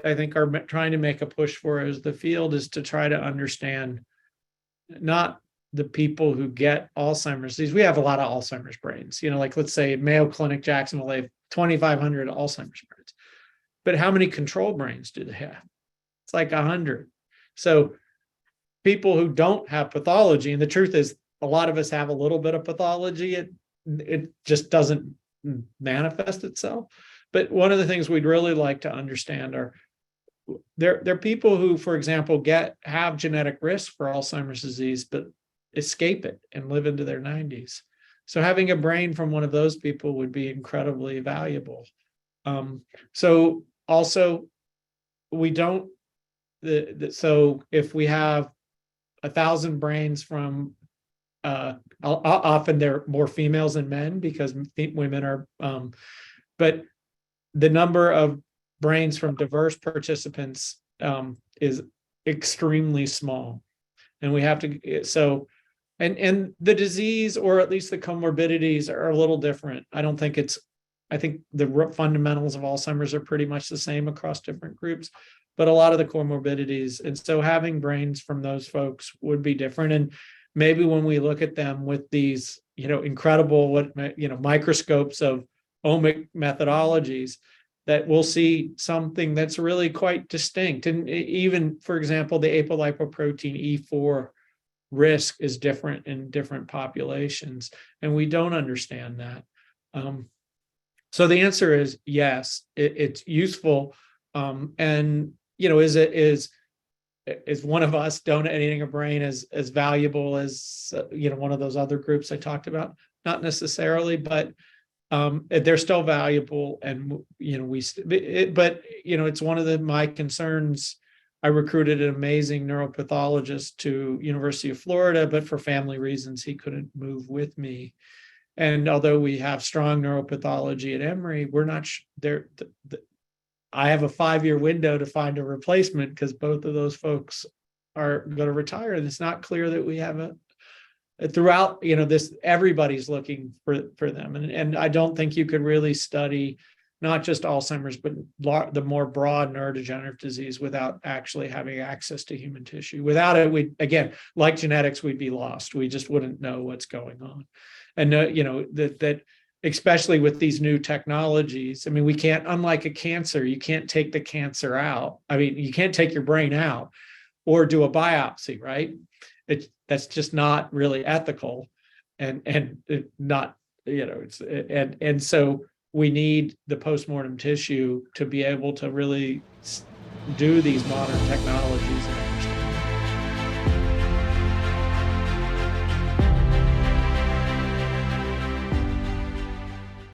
I think are trying to make a push for as the field is to try to understand not the people who get Alzheimer's disease. We have a lot of Alzheimer's brains, like let's say Mayo Clinic, Jacksonville, they have 2,500 Alzheimer's brains. But how many control brains do they have? It's like 100. So people who don't have pathology, and the truth is a lot of us have a little bit of pathology, it just doesn't manifest itself. But one of the things we'd really like to understand are there are people who, for example, have genetic risk for Alzheimer's disease, but escape it and live into their 90s. So having a brain from one of those people would be incredibly valuable. So also, we don't. So if we have 1,000 brains from, often they're more females than men because women are, but the number of brains from diverse participants is extremely small, and we have to. So, and the disease, or at least the comorbidities, are a little different. I think the fundamentals of Alzheimer's are pretty much the same across different groups, but a lot of the comorbidities. And so having brains from those folks would be different. And maybe when we look at them with these, incredible, microscopes of omic methodologies, that we'll see something that's really quite distinct. And even, for example, the apolipoprotein E4 risk is different in different populations, and we don't understand that. So the answer is yes, it's useful. And is one of us donating a brain as valuable as one of those other groups I talked about? Not necessarily, but they're still valuable. And it's one of my concerns. I recruited an amazing neuropathologist to University of Florida, but for family reasons he couldn't move with me. And although we have strong neuropathology at Emory, we're not there. I have a 5-year window to find a replacement because both of those folks are going to retire. And it's not clear that we have throughout, this, everybody's looking for them. And I don't think you could really study not just Alzheimer's, but the more broad neurodegenerative disease without actually having access to human tissue. Without it, again, like genetics, we'd be lost. We just wouldn't know what's going on. And that especially with these new technologies, we can't, unlike a cancer, you can't take the cancer out. You can't take your brain out or do a biopsy, right? That's just not really ethical, and not, and so we need the postmortem tissue to be able to really do these modern technologies